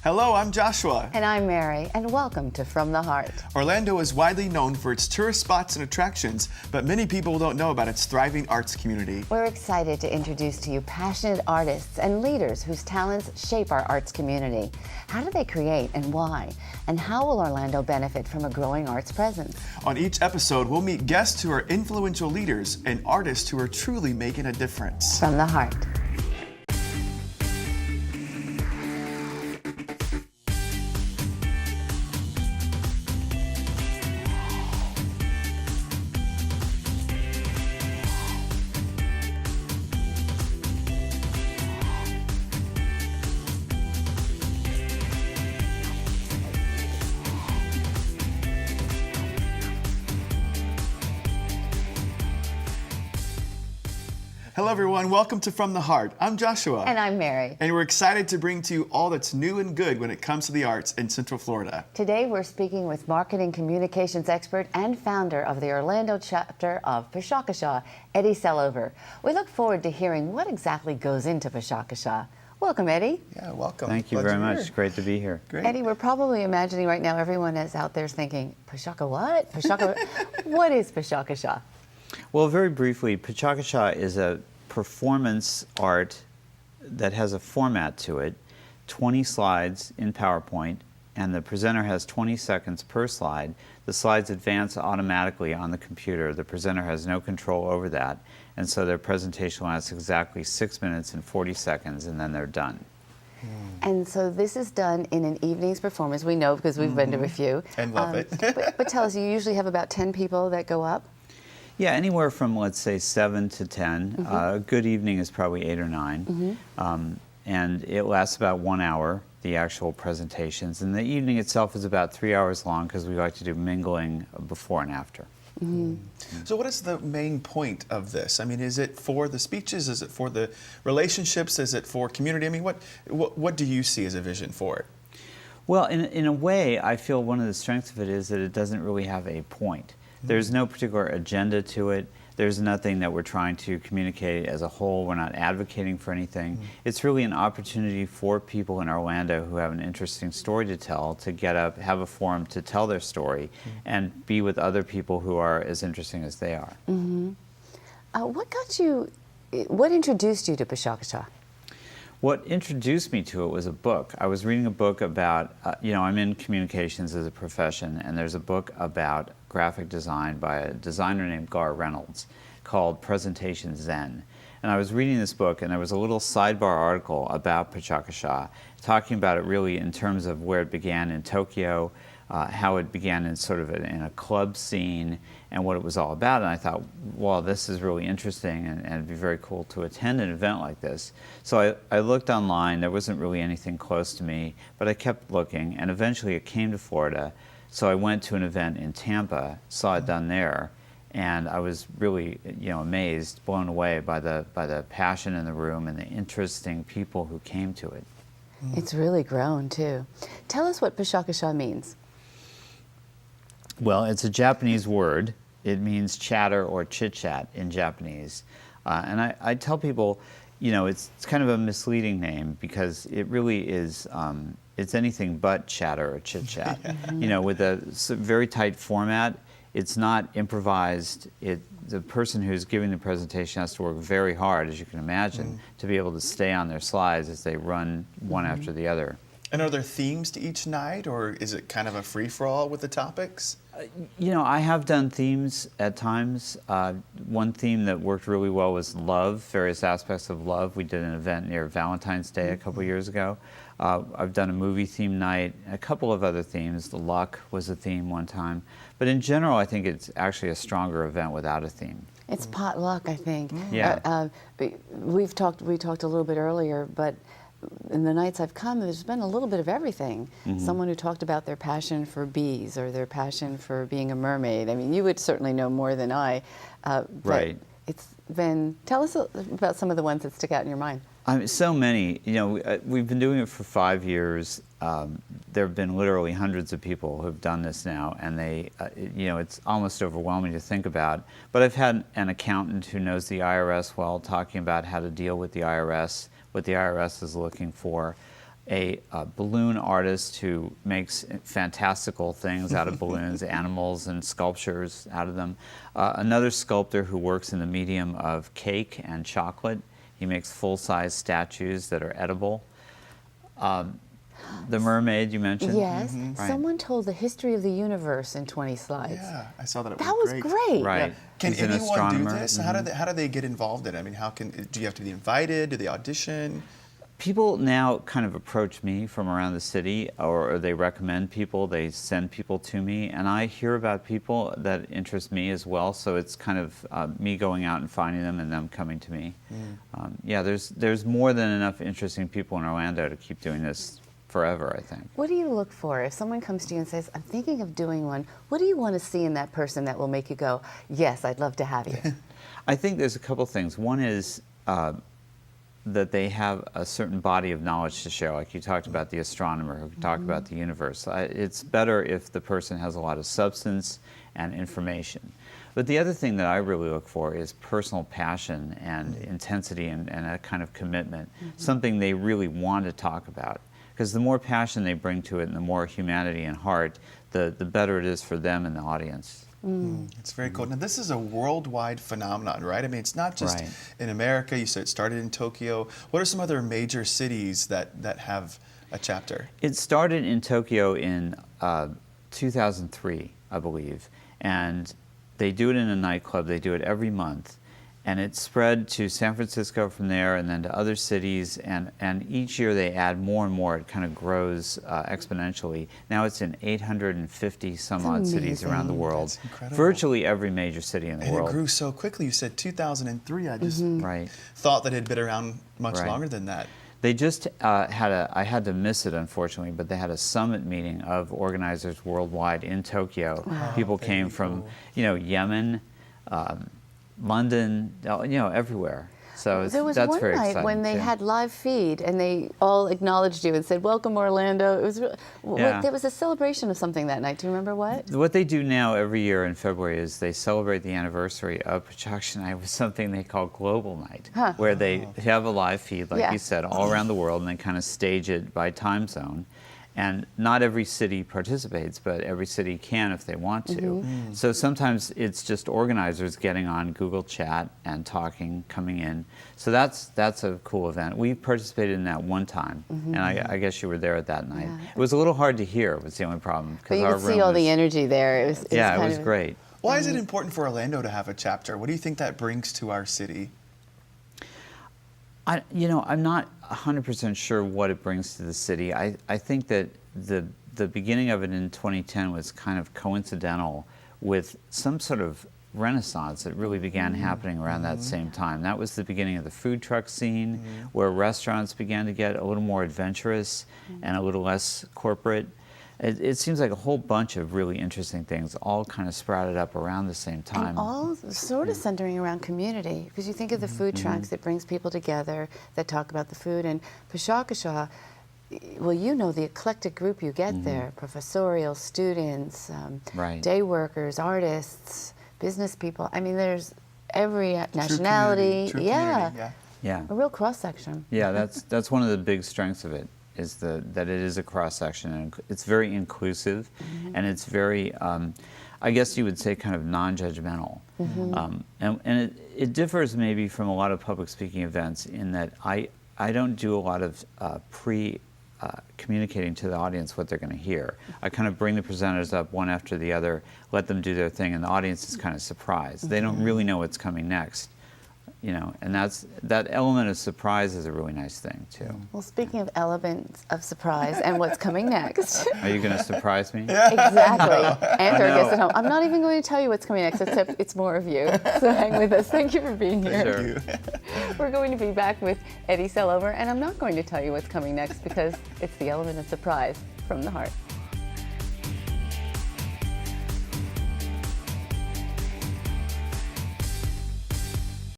Hello, I'm Joshua. And I'm Mary, and welcome to From the Heart. Orlando is widely known for its tourist spots and attractions, but many people don't know about its thriving arts community. We're excited to introduce to you passionate artists and leaders whose talents shape our arts community. How do they create and why? And how will Orlando benefit from a growing arts presence? On each episode, we'll meet guests who are influential leaders and artists who are truly making a difference. From the Heart. Hello, everyone. Welcome to From the Heart. I'm Joshua. And I'm Mary. And we're excited to bring to you all that's new and good when it comes to the arts in Central Florida. Today, we're speaking with marketing communications expert and founder of the Orlando chapter of Pecha Kucha, Eddie Selover. We look forward to hearing what exactly goes into Pecha Kucha. Welcome, Eddie. Yeah, welcome. Thank you very much. Great to be here. Great. Eddie, we're probably imagining right now everyone is out there thinking, Pecha what? Pecha What is Pecha Kucha? Well, very briefly, Pecha Kucha is a performance art that has a format to it, 20 slides in PowerPoint, and the presenter has 20 seconds per slide. The slides advance automatically on the computer. The presenter has no control over that, and so their presentation lasts exactly 6 minutes and 40 seconds, and then they're done. And so this is done in an evening's performance. We know because we've been to a few. And love it. but tell us, you usually have about 10 people that go up? Yeah, anywhere from, let's say, 7 to 10. A good evening is probably 8 or 9. And it lasts about 1 hour, the actual presentations. And the evening itself is about 3 hours long because we like to do mingling before and after. So what is the main point of this? I mean, is it for the speeches? Is it for the relationships? Is it for community? I mean, what do you see as a vision for it? Well, in a way, I feel one of the strengths of it is that it doesn't really have a point. There's no particular agenda to it. There's nothing that we're trying to communicate as a whole. We're not advocating for anything. It's really an opportunity for people in Orlando who have an interesting story to tell to get up, have a forum to tell their story, and be with other people who are as interesting as they are. What introduced you to Pecha Kucha? What introduced me to it was a book. I was reading a book about, I'm in communications as a profession, and there's a book about graphic design by a designer named Gar Reynolds called Presentation Zen. And I was reading this book, and there was a little sidebar article about Pecha Kucha, talking about it really in terms of where it began in Tokyo, how it began in sort of in a club scene, and what it was all about. And I thought, well, this is really interesting, and it'd be very cool to attend an event like this. So I looked online. There wasn't really anything close to me, but I kept looking, and eventually it came to Florida. So I went to an event in Tampa, saw it done there, and I was really, amazed, blown away by the passion in the room and the interesting people who came to it. It's really grown, too. Tell us what Pecha Kucha means. Well, it's a Japanese word. It means chatter or chit-chat in Japanese. And I tell people, it's kind of a misleading name because it really is, it's anything but chatter or chit-chat. With a very tight format, it's not improvised. The person who's giving the presentation has to work very hard, as you can imagine, to be able to stay on their slides as they run one after the other. And are there themes to each night, or is it kind of a free-for-all with the topics? I have done themes at times. One theme that worked really well was love, various aspects of love. We did an event near Valentine's Day a couple years ago. I've done a movie theme night, a couple of other themes. The luck was a theme one time. But in general, I think it's actually a stronger event without a theme. It's potluck, I think. Yeah. We talked a little bit earlier, but in the nights I've come, there's been a little bit of everything. Someone who talked about their passion for bees or their passion for being a mermaid. I mean, you would certainly know more than I. Right. Tell us about some of the ones that stick out in your mind. So many. We've been doing it for 5 years. There have been literally hundreds of people who've done this now, and it's almost overwhelming to think about. But I've had an accountant who knows the IRS well talking about how to deal with the IRS, what the IRS is looking for. a balloon artist who makes fantastical things out of balloons, animals and sculptures out of them. Another sculptor who works in the medium of cake and chocolate. He makes full-size statues that are edible. The mermaid you mentioned. Yes. Right. Someone told the history of the universe in 20 slides. Yeah, I saw that. It That was great. Right. Can He's an anyone do astronomer. this? How do they get involved in it? I mean, do you have to be invited? Do they audition? People now kind of approach me from around the city, or they recommend people, they send people to me, and I hear about people that interest me as well, so it's kind of me going out and finding them and them coming to me. Yeah, there's more than enough interesting people in Orlando to keep doing this forever, I think. What do you look for? If someone comes to you and says, I'm thinking of doing one, what do you want to see in that person that will make you go, yes, I'd love to have you? I think there's a couple things. One is that they have a certain body of knowledge to share. Like you talked about the astronomer who talked about the universe. It's better if the person has a lot of substance and information. But the other thing that I really look for is personal passion and intensity and a kind of commitment, something they really want to talk about. Because the more passion they bring to it and the more humanity and heart, the better it is for them and the audience. It's very cool. Now, this is a worldwide phenomenon, right? I mean, it's not just Right. in America. You said it started in Tokyo. What are some other major cities that have a chapter? It started in Tokyo in 2003, I believe, and they do it in a nightclub. They do it every month, and it spread to San Francisco from there, and then to other cities. And each year they add more and more. It kind of grows exponentially. Now it's in 850 some odd cities around the world. That's incredible. Virtually every major city in the And world. it grew so quickly. You said 2003. I just Right. thought that it had been around much Right. longer than that. They just I had to miss it, unfortunately, but they had a summit meeting of organizers worldwide in Tokyo. People came from, Yemen, London, everywhere. So There was that's one very night exciting when they too. had live feed and they all acknowledged you and said, "Welcome, Orlando." It was Yeah. there was a celebration of something that night. Do you remember what? What they do now every year in February is they celebrate the anniversary of Pecha Kucha Night with something they call Global Night, where they have a live feed, like Yeah. you said, all around the world, and they kind of stage it by time zone. And not every city participates, but every city can if they want to. So sometimes it's just organizers getting on Google Chat and talking, coming in. So that's a cool event. We participated in that one time, and I guess you were there at that night. Yeah. It was a little hard to hear, was the only problem. But you our could see room all the was- energy there. It Yeah, it was great. Why is it important for Orlando to have a chapter? What do you think that brings to our city? I'm not 100% sure what it brings to the city. I think that the beginning of it in 2010 was kind of coincidental with some sort of renaissance that really began happening around that same time. That was the beginning of the food truck scene, where restaurants began to get a little more adventurous and a little less corporate. It seems like a whole bunch of really interesting things all kind of sprouted up around the same time. And all sort of centering around community, because you think of the food trucks that brings people together, that talk about the food, and Pecha Kucha, well, the eclectic group you get there, professorial students, Right. day workers, artists, business people. I mean, there's every True nationality. community, Yeah, Yeah. a real cross-section. Yeah, that's one of the big strengths of it, is that it is a cross-section, and it's very inclusive, and it's very, I guess you would say, kind of non-judgmental. And it differs maybe from a lot of public speaking events in that I don't do a lot of communicating to the audience what they're going to hear. I kind of bring the presenters up one after the other, let them do their thing, and the audience is kind of surprised. They don't really know what's coming next. And that element of surprise is a really nice thing too. Well, speaking of elements of surprise and what's coming next. Are you going to surprise me? Exactly. And our know. guests at home. I'm not even going to tell you what's coming next, except it's more of you. So hang with us. Thank you for being here. Sure. We're going to be back with Eddie Selover, and I'm not going to tell you what's coming next because it's the element of surprise from the heart.